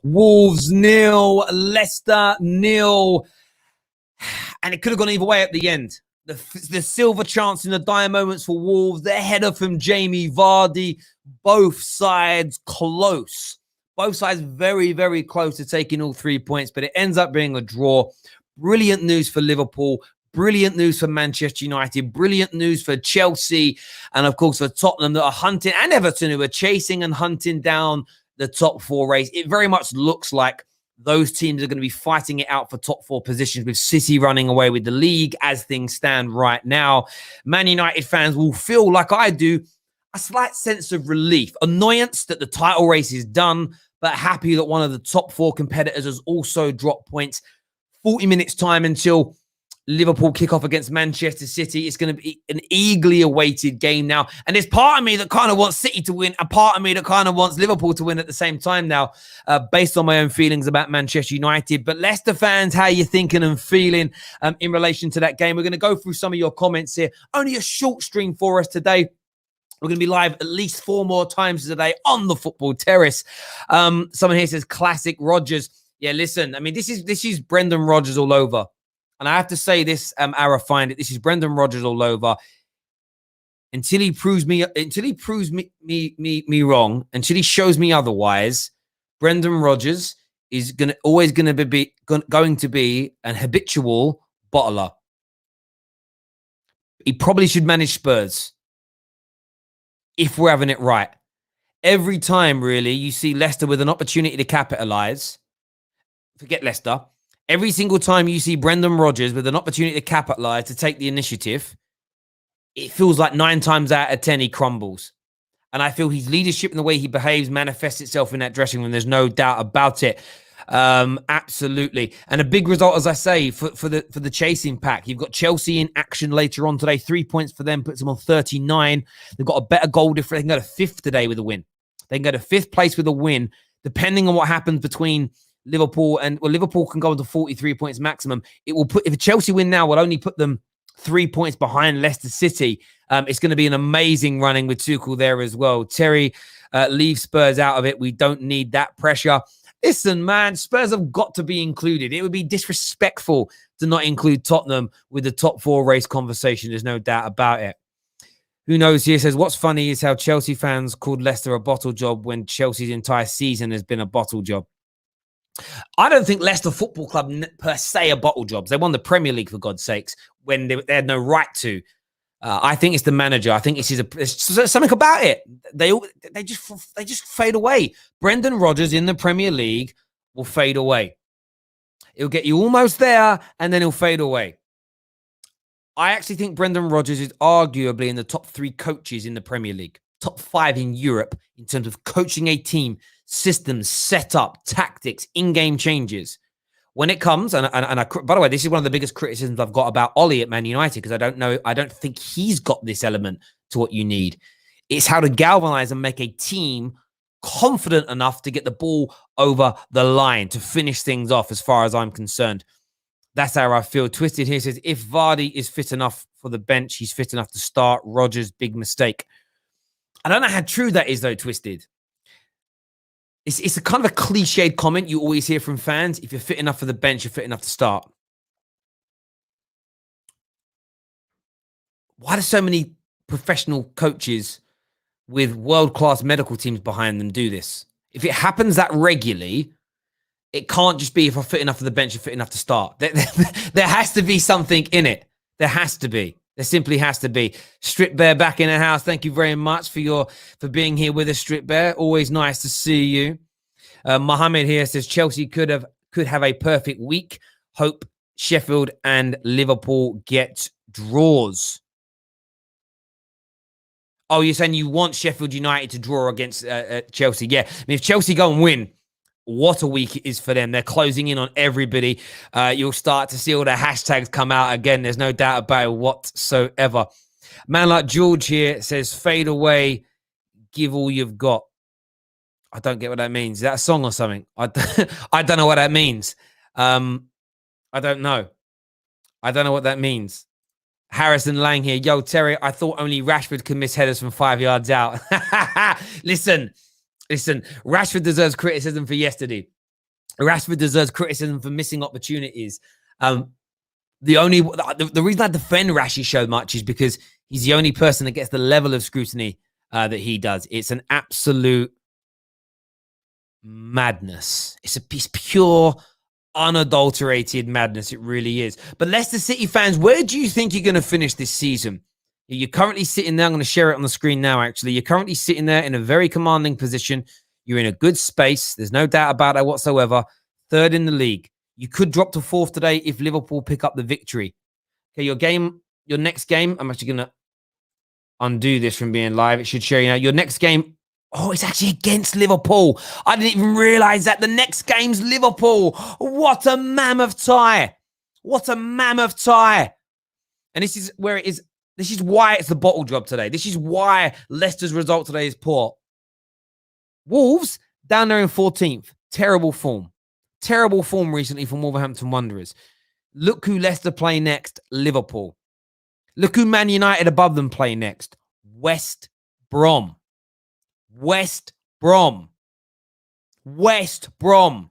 Wolves 0, Leicester 0. And it could have gone either way at the end. The silver chance in the dire moments for Wolves, the header from Jamie Vardy, both sides close. Both sides very, very close to taking all 3 points, but it ends up being a draw. Brilliant news for Liverpool. Brilliant news for Manchester United. Brilliant news for Chelsea. And, of course, for Tottenham that are hunting, and Everton who are chasing and hunting down the top 4 race. It very much looks like those teams are going to be fighting it out for top 4 positions, with City running away with the league as things stand right now. Man United fans will feel, like I do, a slight sense of relief, annoyance that the title race is done, but happy that one of the top 4 competitors has also dropped points. 40 minutes time until Liverpool kick off against Manchester City. It's going to be an eagerly awaited game now. And there's part of me that kind of wants City to win, a part of me that kind of wants Liverpool to win at the same time now, based on my own feelings about Manchester United. But Leicester fans, how are you thinking and feeling in relation to that game? We're going to go through some of your comments here. Only a short stream for us today. We're going to be live at least 4 more times today on the Football Terrace. Someone here says, classic Rodgers. Yeah, listen, I mean, this is Brendan Rodgers all over. And I have to say this, Ara, find it. This is Brendan Rodgers all over. Until he proves me wrong, until he shows me otherwise, Brendan Rodgers is always going to be an habitual bottler. He probably should manage Spurs if we're having it right. Every time, really, you see Leicester with an opportunity to capitalise. Forget Leicester. Every single time you see Brendan Rodgers with an opportunity to capitalise, to take the initiative, it feels like 9 times out of 10 he crumbles. And I feel his leadership and the way he behaves manifests itself in that dressing room. There's no doubt about it. Absolutely. And a big result, as I say, for the chasing pack. You've got Chelsea in action later on today. 3 points for them, puts them on 39. They've got a better goal difference. They can go to 5th today with a win. They can go to 5th place with a win, depending on what happens between Liverpool and, well, Liverpool can go into 43 points maximum. It will put, if Chelsea win now, will only put them 3 points behind Leicester City. It's going to be an amazing running with Tuchel there as well. Terry, leave Spurs out of it. We don't need that pressure. Listen, man, Spurs have got to be included. It would be disrespectful to not include Tottenham with the top 4 race conversation. There's no doubt about it. Who knows here says, what's funny is how Chelsea fans called Leicester a bottle job when Chelsea's entire season has been a bottle job. I don't think Leicester Football Club per se are bottle jobs. They won the Premier League, for God's sakes, when they had no right to. I think it's the manager. I think it's something about it. They just fade away. Brendan Rodgers in the Premier League will fade away. It'll get you almost there, and then he'll fade away. I actually think Brendan Rodgers is arguably in the top 3 coaches in the Premier League, top 5 in Europe in terms of coaching a team, systems, setup, tactics, in-game changes. When it comes, and by the way, this is one of the biggest criticisms I've got about Ollie at Man United, because I don't think he's got this element to what you need. It's how to galvanize and make a team confident enough to get the ball over the line, to finish things off, as far as I'm concerned. That's how I feel. Twisted here says, if Vardy is fit enough for the bench, he's fit enough to start. Rodgers, big mistake. I don't know how true that is, though, Twisted. It's a kind of a cliched comment you always hear from fans. If you're fit enough for the bench, you're fit enough to start. Why do so many professional coaches with world-class medical teams behind them do this? If it happens that regularly, it can't just be if I'm fit enough for the bench, you're fit enough to start. There has to be something in it. There has to be. There simply has to be. Strip Bear back in the house. Thank you very much for being here with us, Strip Bear. Always nice to see you. Mohammed here says Chelsea could have a perfect week. Hope Sheffield and Liverpool get draws. Oh, you're saying you want Sheffield United to draw against Chelsea? Yeah. I mean, if Chelsea go and win, what a week it is for them. They're closing in on everybody. You'll start to see all the hashtags come out again. There's no doubt about it whatsoever. Man like George here says, fade away, give all you've got. I don't get what that means. Is that a song or something? I don't know what that means. I don't know. I don't know what that means. Harrison Lang here. Yo, Terry, I thought only Rashford could miss headers from 5 yards out. Listen, Rashford deserves criticism for yesterday. Rashford deserves criticism for missing opportunities. The reason I defend Rashi so much is because he's the only person that gets the level of scrutiny that he does. It's an absolute madness. It's pure, unadulterated madness. It really is. But Leicester City fans, where do you think you're going to finish this season? You're currently sitting there. I'm going to share it on the screen now, actually. You're currently sitting there in a very commanding position. You're in a good space. There's no doubt about that whatsoever. Third in the league. You could drop to fourth today if Liverpool pick up the victory. Okay, your next game, I'm actually going to undo this from being live. It should show you now. Your next game, it's actually against Liverpool. I didn't even realize that. The next game's Liverpool. What a mammoth tie. What a mammoth tie. And this is where it is. This is why it's the bottle job today. This is why Leicester's result today is poor. Wolves, down there in 14th. Terrible form. Terrible form recently from Wolverhampton Wanderers. Look who Leicester play next. Liverpool. Look who Man United above them play next. West Brom. West Brom. West Brom.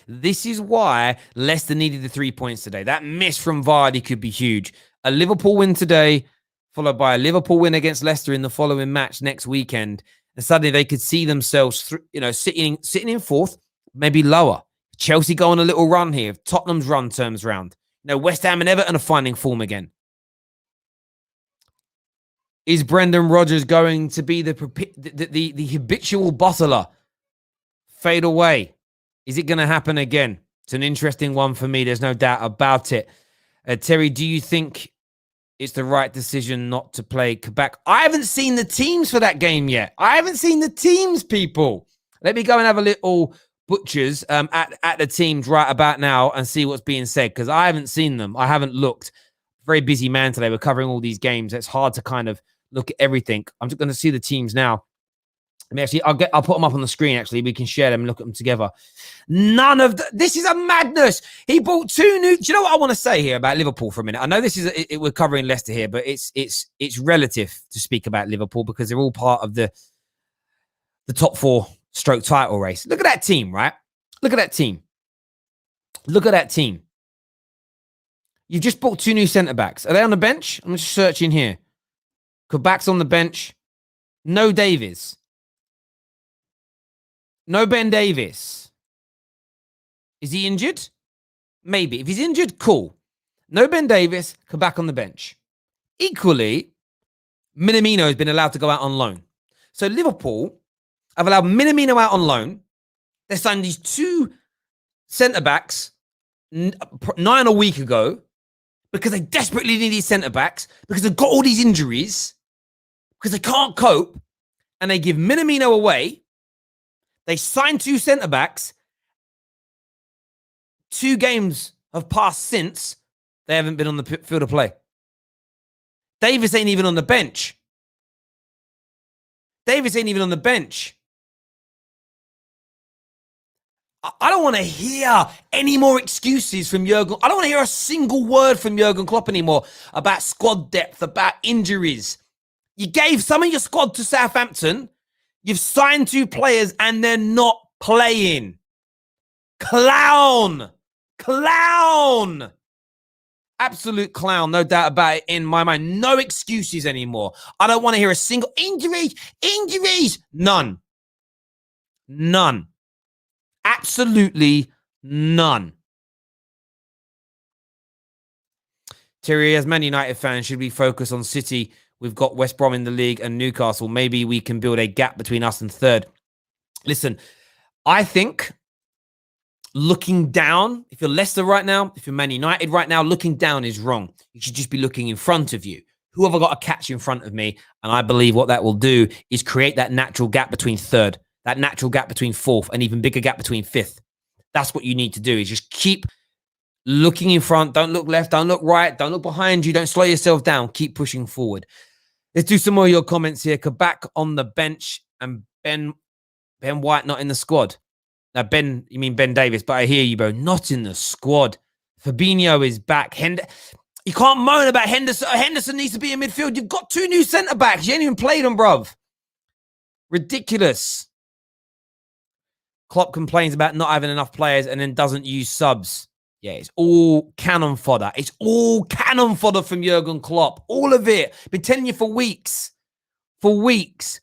This is why Leicester needed the 3 points today. That miss from Vardy could be huge. A Liverpool win today, followed by a Liverpool win against Leicester in the following match next weekend. And suddenly they could see themselves, sitting in fourth, maybe lower. Chelsea go on a little run here. If Tottenham's run turns round. West Ham and Everton are finding form again. Is Brendan Rodgers going to be the habitual bottler? Fade away. Is it going to happen again? It's an interesting one for me. There's no doubt about it. Terry, do you think it's the right decision not to play Quebec? I haven't seen the teams for that game yet. I haven't seen the teams, people. Let me go and have a little butchers at the teams right about now and see what's being said, because I haven't seen them. I haven't looked. Very busy man today. We're covering all these games. It's hard to kind of look at everything. I'm just going to see the teams now. I'll put them up on the screen. Actually, we can share them and look at them together. This is a madness. He bought 2 new. Do you know what I want to say here about Liverpool for a minute? I know this is we're covering Leicester here, but it's relative to speak about Liverpool because they're all part of the top 4 stroke title race. Look at that team, right? Look at that team. Look at that team. You've just bought 2 new centre backs. Are they on the bench? I'm just searching here. Quebec's on the bench. No Davies. No Ben Davies. Is he injured? Maybe. If he's injured, cool. No Ben Davies, Quebec on the bench. Equally, Minamino has been allowed to go out on loan. So Liverpool have allowed Minamino out on loan. They signed these 2 centre-backs 9 a week ago because they desperately need these centre-backs because they've got all these injuries, because they can't cope, and they give Minamino away. They signed 2 centre-backs. 2 games have passed since. They haven't been on the field of play. Davis ain't even on the bench. Davis ain't even on the bench. I don't want to hear any more excuses from Jurgen. I don't want to hear a single word from Jurgen Klopp anymore about squad depth, about injuries. You gave some of your squad to Southampton. You've signed 2 players and they're not playing. Clown. Clown. Absolute clown, no doubt about it in my mind. No excuses anymore. I don't want to hear a single injuries. None. Absolutely none. Terry, as Man United fans, should we focus on City? We've got West Brom in the league and Newcastle. Maybe we can build a gap between us and third. Listen, I think looking down, if you're Leicester right now, if you're Man United right now, looking down is wrong. You should just be looking in front of you. Who have I got to catch in front of me? And I believe what that will do is create that natural gap between third, that natural gap between fourth, and even bigger gap between fifth. That's what you need to do, is just keep looking in front. Don't look left. Don't look right. Don't look behind you. Don't slow yourself down. Keep pushing forward. Let's do some more of your comments here. Kabak on the bench and Ben White not in the squad. Now, Ben, you mean Ben Davis, but I hear you, bro. Not in the squad. Fabinho is back. You can't moan about Henderson. Henderson needs to be in midfield. You've got 2 new centre-backs. You ain't even played them, bruv. Ridiculous. Klopp complains about not having enough players and then doesn't use subs. Yeah, it's all cannon fodder. It's all cannon fodder from Jurgen Klopp. All of it. Been telling you for weeks. For weeks.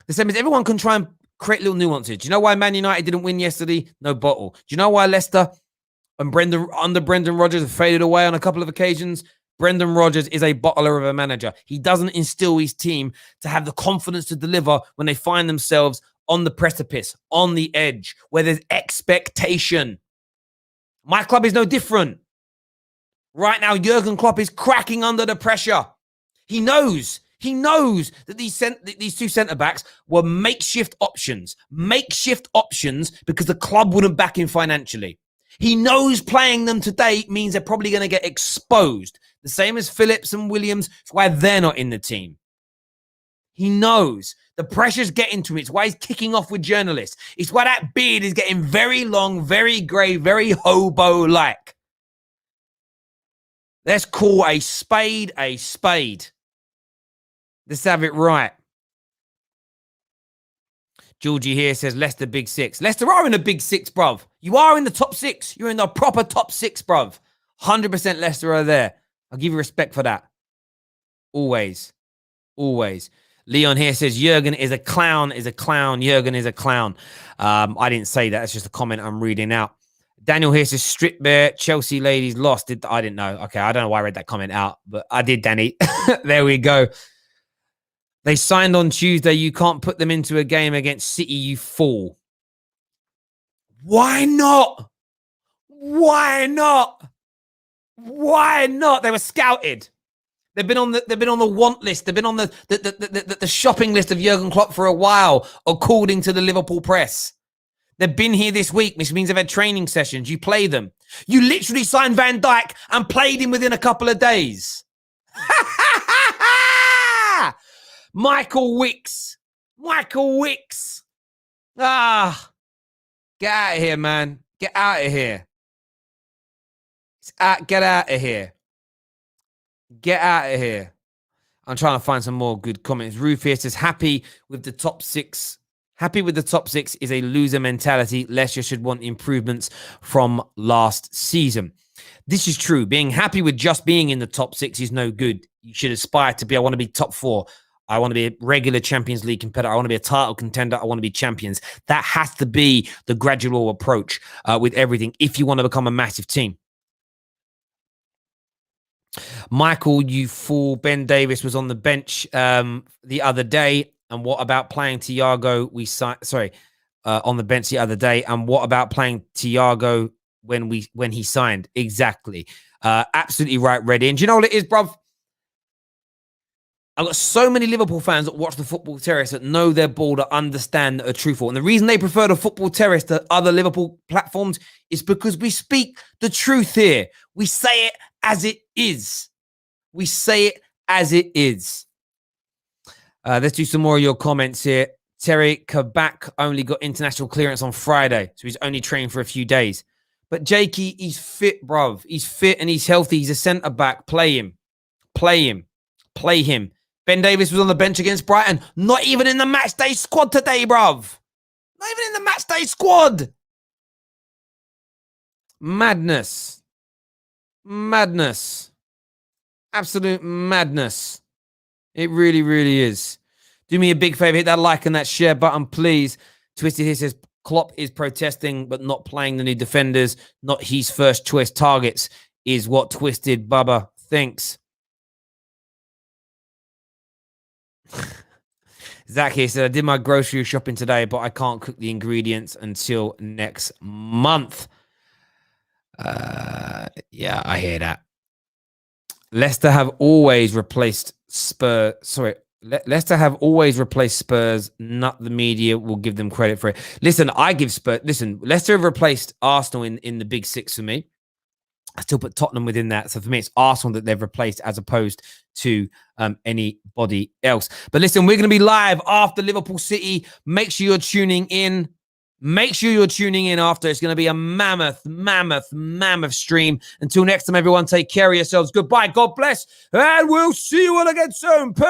The same as everyone can try and create little nuances. Do you know why Man United didn't win yesterday? No bottle. Do you know why Leicester and under Brendan Rodgers have faded away on a couple of occasions? Brendan Rodgers is a bottler of a manager. He doesn't instill his team to have the confidence to deliver when they find themselves on the precipice, on the edge, where there's expectation. My club is no different. Right now, Jurgen Klopp is cracking under the pressure. He knows that these two centre-backs were makeshift options because the club wouldn't back him financially. He knows playing them today means they're probably going to get exposed. The same as Phillips and Williams. It's why they're not in the team. He knows the pressure's getting to him. It's why he's kicking off with journalists. It's why that beard is getting very long, very grey, very hobo-like. Let's call a spade a spade. Let's have it right. Georgie here says Leicester big six. Leicester are in the big six, bruv. You are in the top six. You're in the proper top six, bruv. 100% Leicester are there. I'll give you respect for that. Always. Always. Leon here says Jurgen is a clown, Jurgen is a clown. I didn't say that. That's just a comment I'm reading out. Daniel here says strip bear, Chelsea ladies lost. I didn't know. Okay, I don't know why I read that comment out, but I did, Danny. There we go. They signed on Tuesday. You can't put them into a game against City, you fool. Why not? Why not? Why not? They were scouted. They've been on the want list. They've been on the shopping list of Jurgen Klopp for a while, according to the Liverpool press. They've been here this week, which means they've had training sessions. You play them. You literally signed Van Dijk and played him within a couple of days. Michael Wicks. Ah, get out of here, man. Get out of here. Get out of here. Get out of here. I'm trying to find some more good comments. Ruth here says, happy with the top six. Happy with the top six is a loser mentality. Leicester should want improvements from last season. This is true. Being happy with just being in the top six is no good. You should aspire to be, I want to be top four. I want to be a regular Champions League competitor. I want to be a title contender. I want to be champions. That has to be the gradual approach with everything if you want to become a massive team. Michael, you fool. Ben Davis was on the bench the other day. And what about playing Thiago? On the bench the other day. And what about playing Thiago when he signed? Exactly. Absolutely right, Red In. Do you know what it is, bruv? I've got so many Liverpool fans that watch the Football Terrace that know their ball, that understand, that are truthful. And the reason they prefer the Football Terrace to other Liverpool platforms is because we speak the truth here. We say it as it is. We say it as it is. Let's do some more of your comments here. Terry Kabak only got international clearance on Friday, so he's only trained for a few days. But Jakey, he's fit, bruv. He's fit and he's healthy. He's a centre-back. Play him. Play him. Play him. Ben Davis was on the bench against Brighton. Not even in the matchday squad today, bruv. Not even in the matchday squad. Madness. Madness. Absolute madness. It really, really is. Do me a big favor. Hit that like and that share button, please. Twisted here says, Klopp is protesting but not playing the new defenders. Not his first choice targets is what Twisted Bubba thinks. Zach here said, I did my grocery shopping today, but I can't cook the ingredients until next month. Yeah, I hear that. Leicester have always replaced Spurs. Sorry, Leicester have always replaced Spurs. Not the media will give them credit for it. Listen, I give Spurs. Listen, Leicester have replaced Arsenal in the big six for me. I still put Tottenham within that. So for me, it's Arsenal that they've replaced as opposed to anybody else. But listen, we're going to be live after Liverpool City. Make sure you're tuning in. Make sure you're tuning in after. It's going to be a mammoth stream. Until next time, everyone, take care of yourselves. Goodbye. God bless. And we'll see you all again soon. Peace.